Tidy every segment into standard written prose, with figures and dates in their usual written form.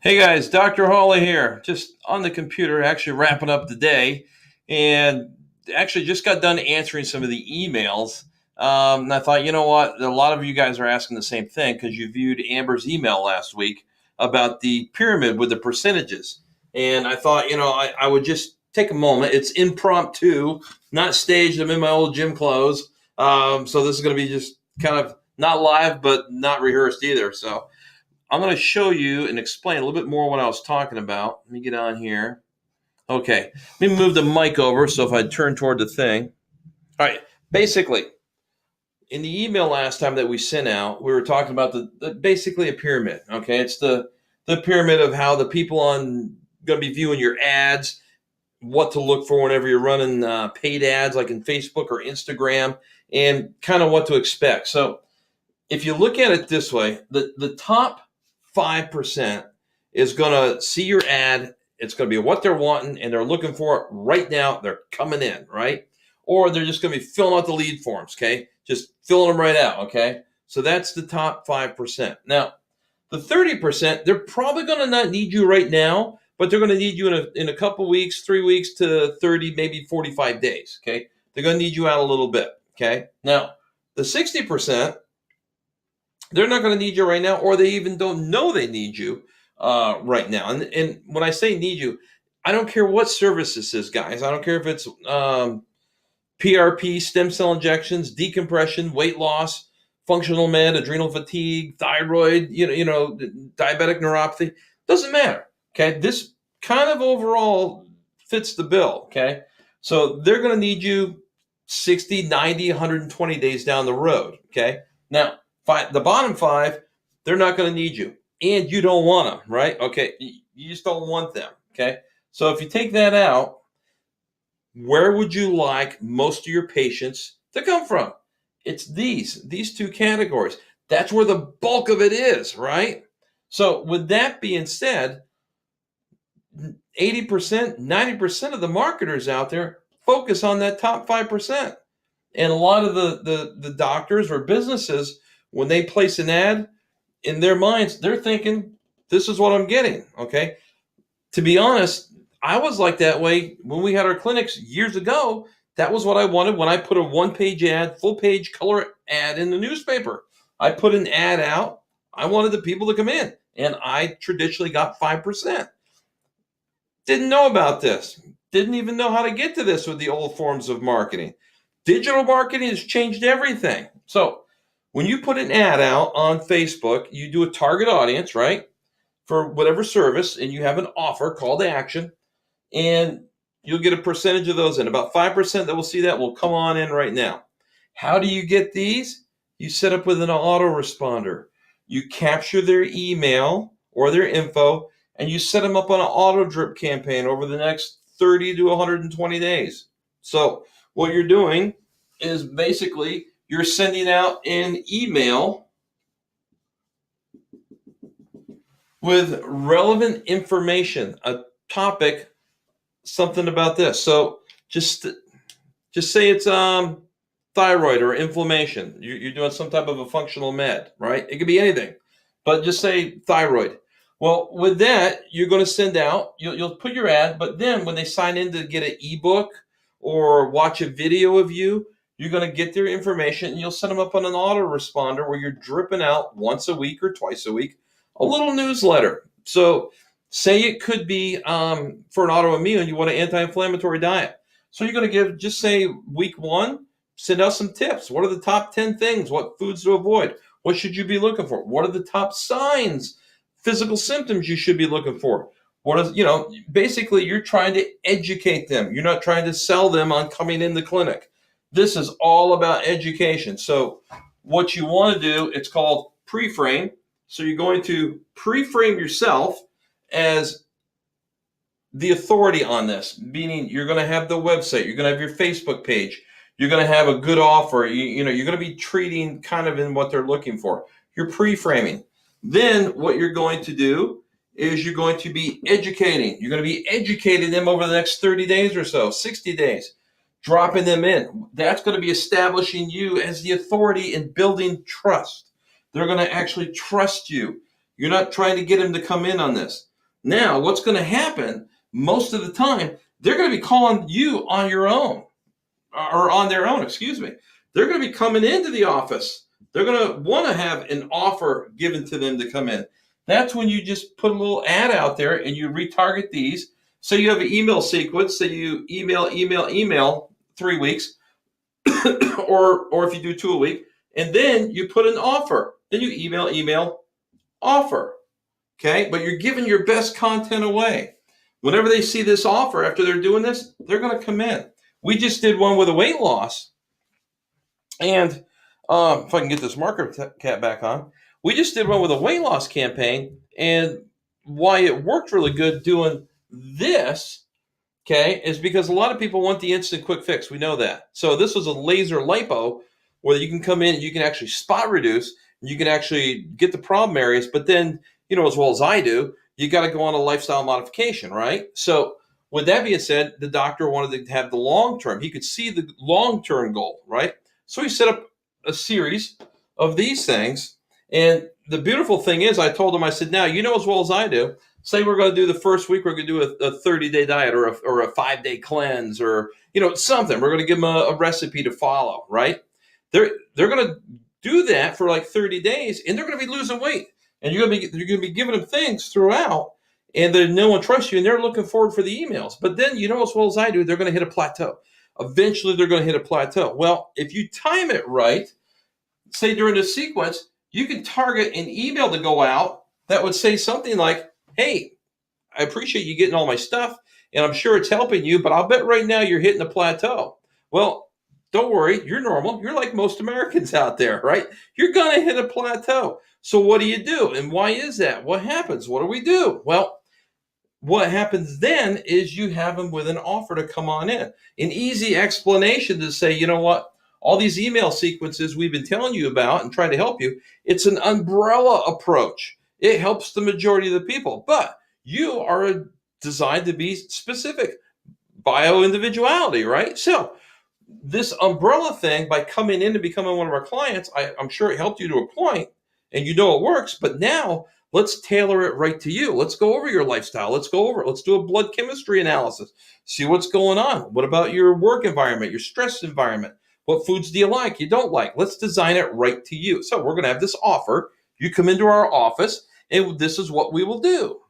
Hey guys, Dr. Hawley here. Just on the computer, actually wrapping up the day, and actually just got done answering some of the emails. And I thought, you know what? A lot of you guys are asking the same thing because you viewed Amber's email last week about the pyramid with the percentages. And I thought, I would just take a moment. It's impromptu, not staged. I'm in my old gym clothes. So this is going to be just kind of not live, but not rehearsed either. So I'm going to show you and explain a little bit more what I was talking about. Let me get on here. Okay, let me move the mic over so if I turn toward the thing. All right, basically, in the email last time that we sent out, we were talking about the basically a pyramid. Okay, it's the pyramid of how the people on going to be viewing your ads, what to look for whenever you're running paid ads like in Facebook or Instagram, and kind of what to expect. So if you look at it this way, the top 5% is going to see your ad. It's going to be what they're wanting and they're looking for it right now. They're coming in, right? Or they're just going to be filling out the lead forms, okay? Just filling them right out, okay? So that's the top 5%. Now, the 30%, they're probably going to not need you right now, but they're going to need you in a couple weeks, 3 weeks to 30, maybe 45 days, okay? They're going to need you out a little bit, okay? Now, the 60%, they're not going to need you right now, or they even don't know they need you right now. And when I say need you, I don't care what service this is, guys. I don't care if it's PRP, stem cell injections, decompression, weight loss, functional med, adrenal fatigue, thyroid, diabetic neuropathy. Doesn't matter. Okay, this kind of overall fits the bill. Okay, so they're going to need you 60, 90, 120 days down the road. Okay, now the bottom 5, they're not going to need you, and you don't want them, right? Okay, you just don't want them. Okay, so if you take that out, where would you like most of your patients to come from? It's these two categories. That's where the bulk of it is, right? So with that being said, 80%, 90% of the marketers out there focus on that top 5%. And a lot of the doctors or businesses, when they place an ad, in their minds, they're thinking, this is what I'm getting, okay? To be honest, I was like that way when we had our clinics years ago. That was what I wanted when I put a one-page ad, full-page color ad in the newspaper. I put an ad out. I wanted the people to come in, and I traditionally got 5%. Didn't know about this. Didn't even know how to get to this with the old forms of marketing. Digital marketing has changed everything. So when you put an ad out on Facebook, you do a target audience, right? For whatever service, and you have an offer, call to action, and you'll get a percentage of those in. About 5% that will see that will come on in right now. How do you get these? You set up with an autoresponder. You capture their email or their info, and you set them up on an auto drip campaign over the next 30 to 120 days. So what you're doing is basically you're sending out an email with relevant information, a topic, something about this. So just say it's thyroid or inflammation. You're doing some type of a functional med, right? It could be anything, but just say thyroid. Well, with that, you're going to send out, you'll put your ad, but then when they sign in to get an ebook or watch a video of you, you're going to get their information and you'll set them up on an autoresponder where you're dripping out once a week or twice a week a little newsletter. So say it could be for an autoimmune, you want an anti-inflammatory diet. So you're going to give, just say week 1, send out some tips. What are the top 10 things? What foods to avoid? What should you be looking for? What are the top signs, physical symptoms you should be looking for? What is, basically you're trying to educate them. You're not trying to sell them on coming in the clinic. This is all about education. So what you want to do, it's called pre-frame. So you're going to pre-frame yourself as the authority on this, meaning you're going to have the website, you're going to have your Facebook page, you're going to have a good offer, you're going to be treating kind of in what they're looking for. You're pre-framing. Then what you're going to do is you're going to be educating. You're going to be educating them over the next 30 days or so, 60 days, dropping them in. That's going to be establishing you as the authority in building trust. They're going to actually trust you. You're not trying to get them to come in on this. Now, what's going to happen most of the time, they're going to be calling you on your own, or on their own, excuse me. They're going to be coming into the office. They're going to want to have an offer given to them to come in. That's when you just put a little ad out there and you retarget these. So you have an email sequence. So you email 3 weeks, or if you do 2 a week, and then you put an offer. Then you email, offer. Okay, but you're giving your best content away. Whenever they see this offer after they're doing this, they're going to come in. We just did one with a weight loss, and if I can get this marker cap back on, we just did one with a weight loss campaign, and why it worked really good doing this, okay, is because a lot of people want the instant quick fix. We know that. So this was a laser lipo where you can come in and you can actually spot reduce, and you can actually get the problem areas, but then, as well as I do, you got to go on a lifestyle modification, right? So with that being said, the doctor wanted to have the long-term. He could see the long-term goal, right? So he set up a series of these things. And the beautiful thing is, I told him, I said, now, as well as I do, say we're going to do the first week, we're going to do a 30-day diet or a 5-day cleanse or, something. We're going to give them a recipe to follow, right? They're going to do that for like 30 days, and they're going to be losing weight. And you're going to be giving them things throughout, and then no one trusts you, and they're looking forward for the emails. But then, as well as I do, they're going to hit a plateau. Eventually, they're going to hit a plateau. Well, if you time it right, say during the sequence, you can target an email to go out that would say something like, hey, I appreciate you getting all my stuff, and I'm sure it's helping you, but I'll bet right now you're hitting a plateau. Well, don't worry, you're normal. You're like most Americans out there, right? You're going to hit a plateau. So what do you do? And why is that? What happens? What do we do? Well, what happens then is you have them with an offer to come on in. An easy explanation to say, you know what? All these email sequences we've been telling you about and trying to help you, it's an umbrella approach. It helps the majority of the people, but you are designed to be specific, bio-individuality, right? So this umbrella thing, by coming in and becoming one of our clients, I'm sure it helped you to a point, and it works, but now let's tailor it right to you. Let's go over your lifestyle. Let's do a blood chemistry analysis. See what's going on. What about your work environment, your stress environment? What foods do you like, you don't like? Let's design it right to you. So we're going to have this offer. You come into our office, and this is what we will do.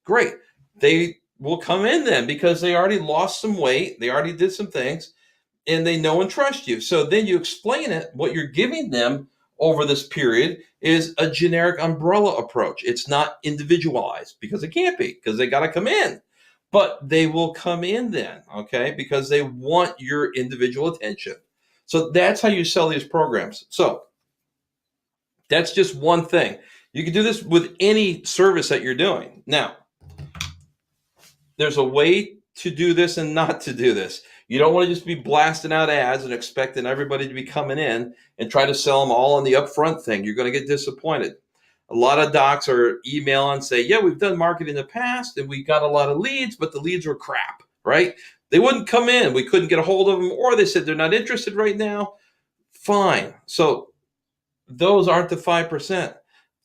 Great. They will come in then because they already lost some weight. They already did some things, and they know and trust you. So then you explain it. What you're giving them over this period is a generic umbrella approach. It's not individualized because it can't be, because they got to come in. But they will come in then, okay, because they want your individual attention. So that's how you sell these programs. So that's just one thing. You can do this with any service that you're doing. Now, there's a way to do this and not to do this. You don't want to just be blasting out ads and expecting everybody to be coming in and try to sell them all on the upfront thing. You're going to get disappointed. A lot of docs are emailing and say, yeah, we've done marketing in the past and we got a lot of leads, but the leads were crap, right? They wouldn't come in. We couldn't get a hold of them, or they said they're not interested right now. Fine. So those aren't the 5%.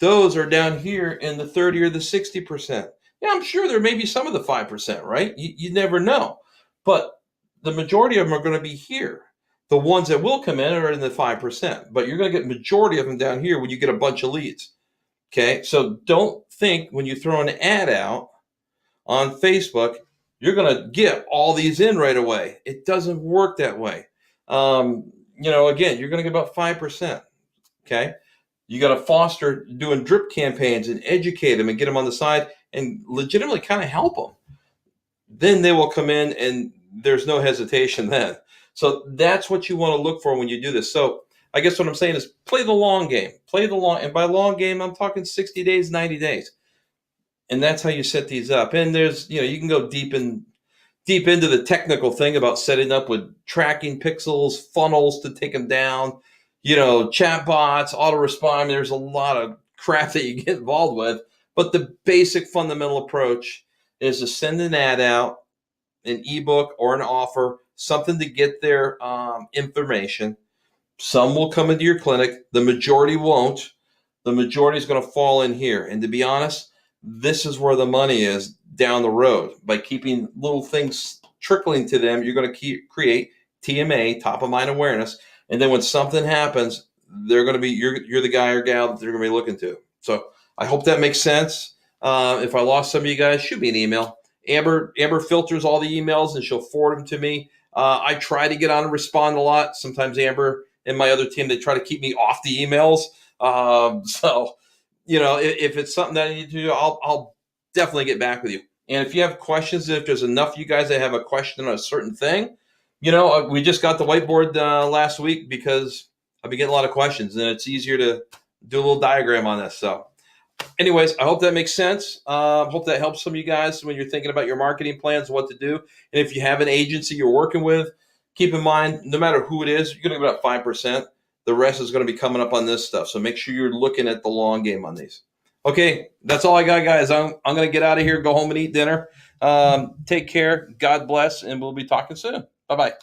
Those are down here in the 30 or the 60%. Yeah, I'm sure there may be some of the 5%, right? You never know. But the majority of them are going to be here. The ones that will come in are in the 5%, but you're going to get majority of them down here when you get a bunch of leads. Okay, so don't think when you throw an ad out on Facebook, you're going to get all these in right away. It doesn't work that way. Again, you're going to get about 5%. Okay, you got to foster doing drip campaigns and educate them and get them on the side and legitimately kind of help them. Then they will come in, and there's no hesitation then. So that's what you want to look for when you do this. So I guess what I'm saying is play the long game. And by long game, I'm talking 60 days, 90 days. And that's how you set these up. And there's, you can go deep into the technical thing about setting up with tracking pixels, funnels to take them down, chat bots, auto respond. There's a lot of crap that you get involved with. But the basic fundamental approach is to send an ad out, an ebook or an offer, something to get their information. Some will come into your clinic. The majority won't. The majority is going to fall in here. And to be honest, this is where the money is down the road. By keeping little things trickling to them, you're going to create TMA, top of mind awareness. And then when something happens, they're going to be, you're the guy or gal that they're going to be looking to. So I hope that makes sense. If I lost some of you guys, shoot me an email. Amber filters all the emails and she'll forward them to me. I try to get on and respond a lot. Sometimes Amber and my other team, they try to keep me off the emails. So, if it's something that I need to do, I'll definitely get back with you. And if you have questions, if there's enough of you guys that have a question on a certain thing, we just got the whiteboard last week because I've been getting a lot of questions and it's easier to do a little diagram on this. So anyways, I hope that makes sense. Hope that helps some of you guys when you're thinking about your marketing plans, what to do. And if you have an agency you're working with, keep in mind, no matter who it is, you're going to get about 5%. The rest is going to be coming up on this stuff. So make sure you're looking at the long game on these. Okay, that's all I got, guys. I'm going to get out of here, go home and eat dinner. Take care. God bless, and we'll be talking soon. Bye-bye.